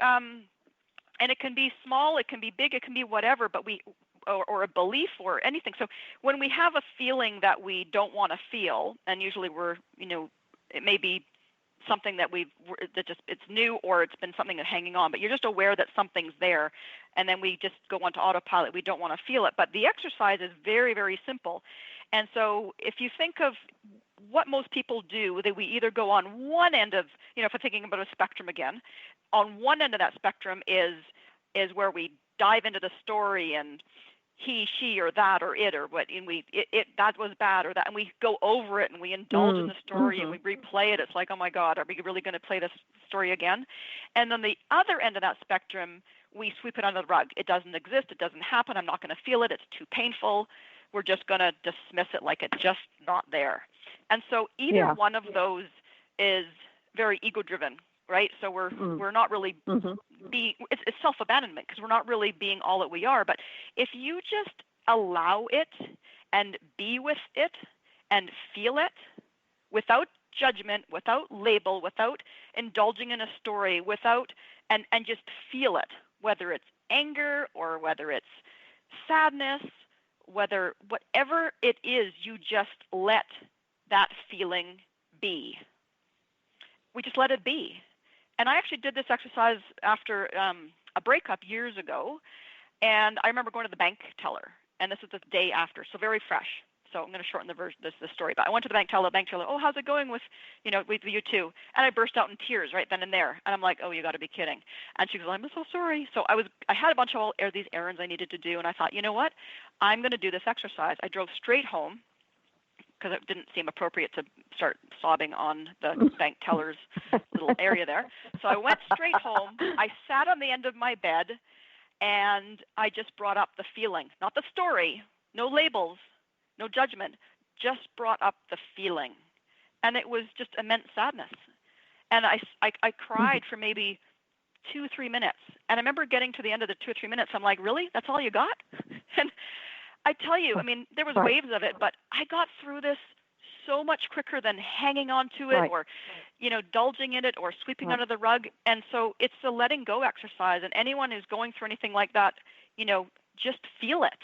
and it can be small, it can be big, it can be whatever, but or a belief or anything. So when we have a feeling that we don't want to feel, and usually it may be something that it's new, or it's been something that's hanging on, but you're just aware that something's there, and then we just go onto autopilot. We don't want to feel it. But the exercise is very, very simple. And so if you think of what most people do, that we either go on one end of, if we're thinking about a spectrum again, on one end of that spectrum is where we dive into the story, and he, she, or that, or it, or what, and that was bad, or that, and we go over it, and we indulge in the story, and we replay it. It's like, oh my God, are we really going to play this story again? And then the other end of that spectrum, we sweep it under the rug. It doesn't exist. It doesn't happen. I'm not going to feel it. It's too painful. We're just going to dismiss it like it's just not there. And so either one of those is very ego-driven, right? So we're not really being, it's self-abandonment, because we're not really being all that we are. But if you just allow it and be with it and feel it without judgment, without label, whatever indulging in a story, and just feel it, whether it's anger or whether it's sadness, whatever it is, you just let that feeling be. We just let it be. And I actually did this exercise after a breakup years ago, and I remember going to the bank teller, and this was the day after, so very fresh. So I'm going to shorten the story, but I went to the bank teller, oh, how's it going with you too? And I burst out in tears right then and there, and I'm like, oh, you got to be kidding. And she goes, I'm so sorry. So I had a bunch of these errands I needed to do, and I thought, you know what? I'm going to do this exercise. I drove straight home, because it didn't seem appropriate to start sobbing on the bank teller's little area there. So I went straight home. I sat on the end of my bed, and I just brought up the feeling, not the story, no labels, no judgment, just brought up the feeling. And it was just immense sadness. And I cried for maybe 2-3 minutes. And I remember getting to the end of the 2 or 3 minutes, I'm like, really? That's all you got? And I tell you, there was waves of it, but I got through this so much quicker than hanging on to it or, indulging in it or sweeping under the rug. And so it's the letting go exercise. And anyone who's going through anything like that, just feel it.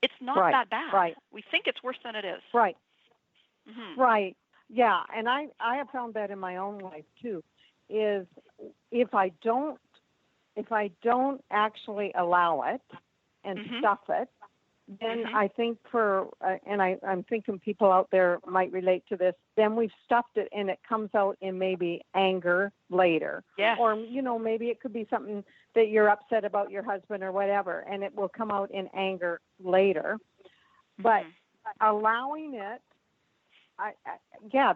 It's not that bad. Right. We think it's worse than it is. Right. Mm-hmm. Right. Yeah. And I have found that in my own life too, is if I don't actually allow it and stuff it, then I think I'm thinking people out there might relate to this, then we've stuffed it and it comes out in maybe anger later. Yes. Or, maybe it could be something that you're upset about your husband or whatever, and it will come out in anger later. But allowing it,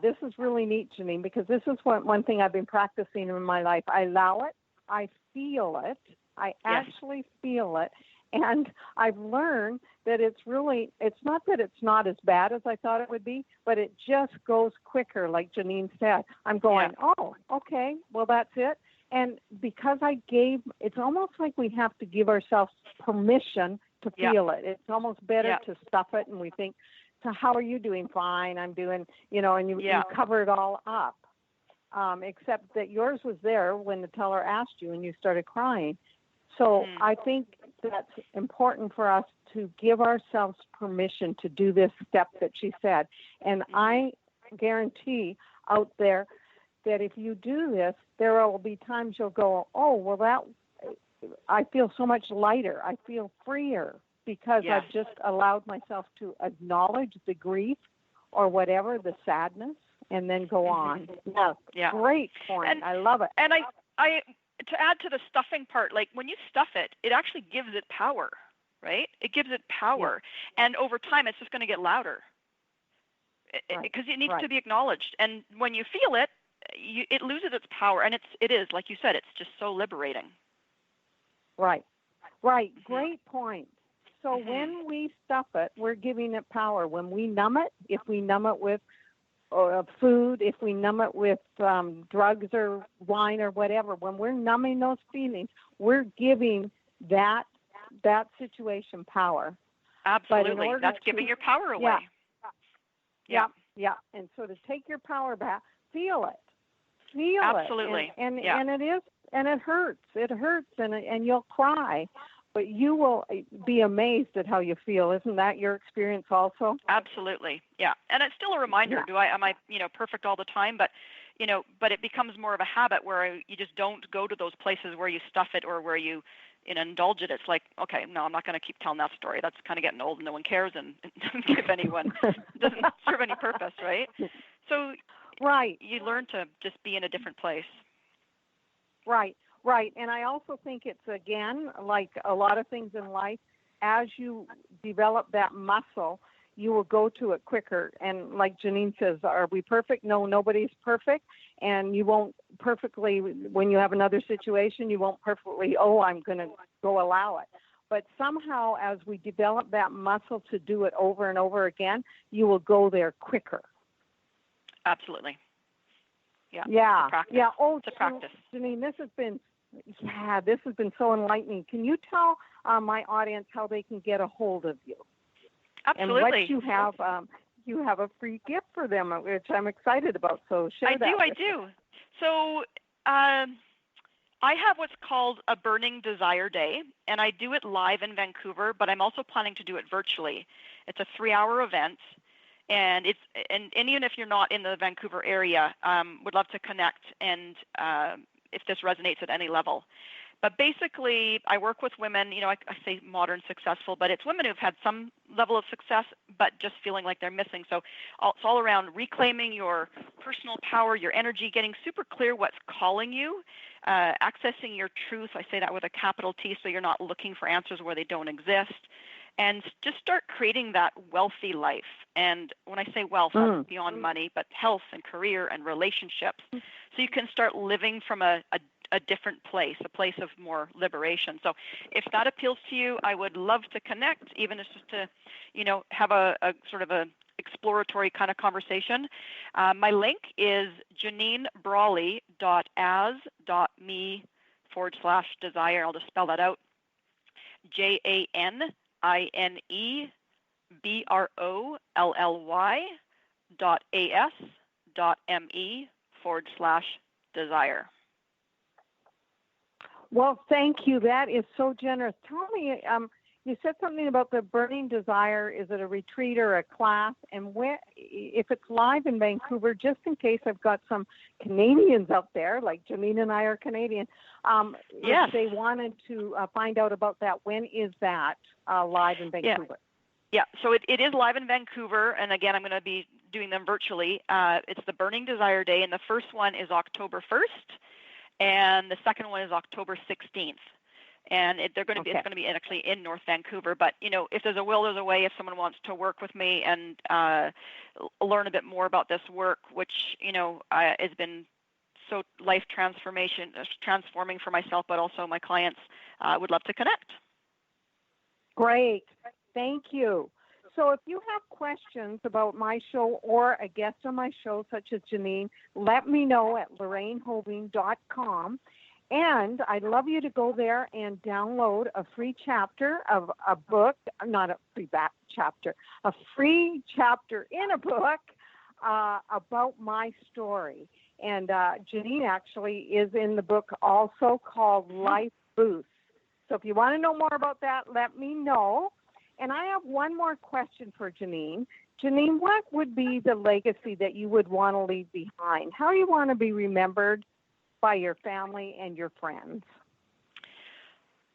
this is really neat, Janine, because this is one thing I've been practicing in my life. I allow it, I feel it, I actually feel it. And I've learned that it's not that it's not as bad as I thought it would be, but it just goes quicker, like Janine said. I'm going, oh, okay, well, that's it. And because it's almost like we have to give ourselves permission to feel it. It's almost better to stuff it, and we think, so how are you doing? Fine, I'm doing, and you cover it all up. Except that yours was there when the teller asked you and you started crying. So I think that's important for us to give ourselves permission to do this step that she said. And I guarantee out there that if you do this, there will be times you'll go, oh, well, I feel so much lighter. I feel freer because I've just allowed myself to acknowledge the grief or whatever, the sadness, and then go on. Yeah. Great point. I love it. And I to add to the stuffing part, like when you stuff it, it actually gives it power, right? It gives it power. Yeah. And over time, it's just going to get louder because it needs to be acknowledged. And when you feel it, it loses its power. And it is, like you said, it's just so liberating. Right. Great point. So when we stuff it, we're giving it power. When we numb it, if we numb it with food, if we numb it with drugs or wine or whatever, when we're numbing those feelings, we're giving that situation power. Absolutely. That's giving your power away. Yeah. And so to take your power back, feel it. Absolutely. And it is, and it hurts. It hurts, and you'll cry. But you will be amazed at how you feel. Isn't that your experience also? Absolutely. Yeah. And it's still a reminder. Yeah. Am I, perfect all the time? But, but it becomes more of a habit where you just don't go to those places where you stuff it or where you, indulge it. It's like, okay, no, I'm not going to keep telling that story. That's kind of getting old and no one cares and it doesn't give anyone, doesn't serve any purpose, right? So right. You learn to just be in a different place. Right. Right. And I also think it's, again, like a lot of things in life, as you develop that muscle, you will go to it quicker. And like Janine says, are we perfect? No, nobody's perfect. And you won't perfectly, when you have another situation, you won't perfectly, I'm going to go allow it. But somehow, as we develop that muscle to do it over and over again, you will go there quicker. Absolutely. Yeah. Yeah. It's a practice. Yeah. It's a practice. Janine, this has been so enlightening. Can you tell my audience how they can get a hold of you? Absolutely. And what you have a free gift for them, which I'm excited about. So share that. I do. So I have what's called a Burning Desire Day, and I do it live in Vancouver, but I'm also planning to do it virtually. It's a 3-hour event. And even if you're not in the Vancouver area, would love to connect and if this resonates at any level. But basically, I work with women, I say modern successful, but it's women who've had some level of success, but just feeling like they're missing. So it's all around reclaiming your personal power, your energy, getting super clear what's calling you, accessing your truth. I say that with a capital T, so you're not looking for answers where they don't exist. And just start creating that wealthy life. And when I say wealth, that's beyond money, but health and career and relationships. So you can start living from a different place, a place of more liberation. So if that appeals to you, I would love to connect, even just to, have a sort of a exploratory kind of conversation. My link is janinebrolly.as.me/desire. I'll just spell that out. JANINEBROLLY.as.me/desire. Well, thank you. That is so generous. Tell me, you said something about the Burning Desire. Is it a retreat or a class? And if it's live in Vancouver, just in case I've got some Canadians out there, like Janine and I are Canadian, yes. If they wanted to find out about that, when is that live in Vancouver? Yeah, so it is live in Vancouver, and again, I'm going to be doing them virtually. It's the Burning Desire Day, and the first one is October 1st, and the second one is October 16th. And it's going to be actually in North Vancouver. But, if there's a will, there's a way. If someone wants to work with me and learn a bit more about this work, which, has been so transforming for myself, but also my clients, would love to connect. Great. Thank you. So if you have questions about my show or a guest on my show, such as Janine, let me know at lorrainehoving.com. And I'd love you to go there and download a free chapter of a book, not a free chapter, a free chapter in a book about my story. And Janine actually is in the book also, called Life Boost. So if you want to know more about that, let me know. And I have one more question for Janine. Janine, what would be the legacy that you would want to leave behind? How do you want to be remembered by your family and your friends?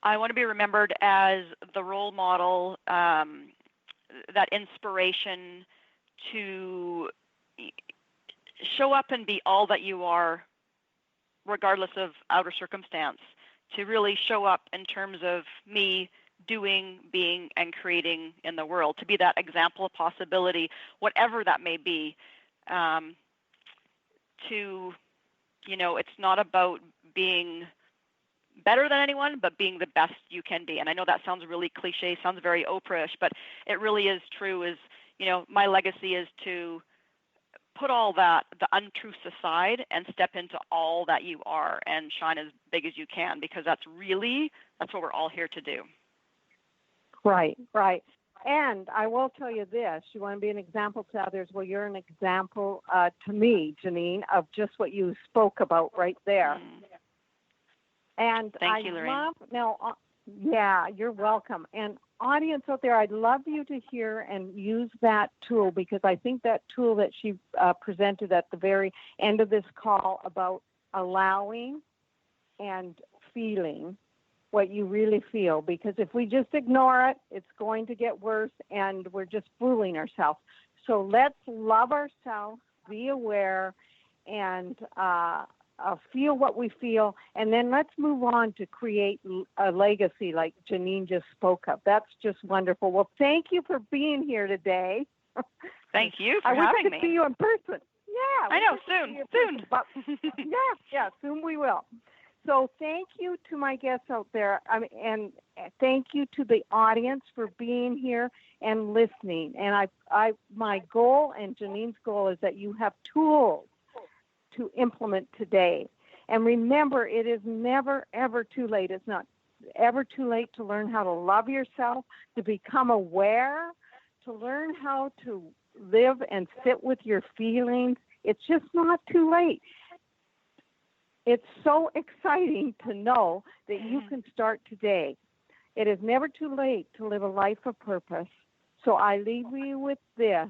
I want to be remembered as the role model, that inspiration to show up and be all that you are, regardless of outer circumstance, to really show up in terms of me doing, being, and creating in the world, to be that example of possibility, whatever that may be, it's not about being better than anyone, but being the best you can be. And I know that sounds really cliche, sounds very Oprah-ish, but it really is true. My legacy is to put all that, the untruths aside, and step into all that you are and shine as big as you can, because that's what we're all here to do. Right. And I will tell you this, you want to be an example to others. Well, you're an example to me, Janine, of just what you spoke about right there. And Thank you, Lorraine. yeah, you're welcome. And audience out there, I'd love you to hear and use that tool, because I think that tool that she presented at the very end of this call about allowing and feeling what you really feel, because if we just ignore it, it's going to get worse and we're just fooling ourselves. So let's love ourselves, be aware, and feel what we feel, and then let's move on to create a legacy like Janine just spoke of. That's just wonderful. Well, thank you for being here today. Thank you for having me. I wish I could see you in person. Yeah. I know, soon. But yeah, soon we will. So thank you to my guests out there, and thank you to the audience for being here and listening. And my goal and Janine's goal is that you have tools to implement today. And remember, it is never, ever too late. It's not ever too late to learn how to love yourself, to become aware, to learn how to live and sit with your feelings. It's just not too late. It's so exciting to know that you can start today. It is never too late to live a life of purpose. So I leave you with this.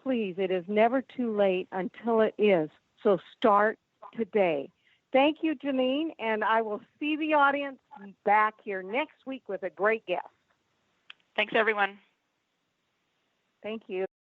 Please, it is never too late until it is. So start today. Thank you, Janine, and I will see the audience back here next week with a great guest. Thanks, everyone. Thank you.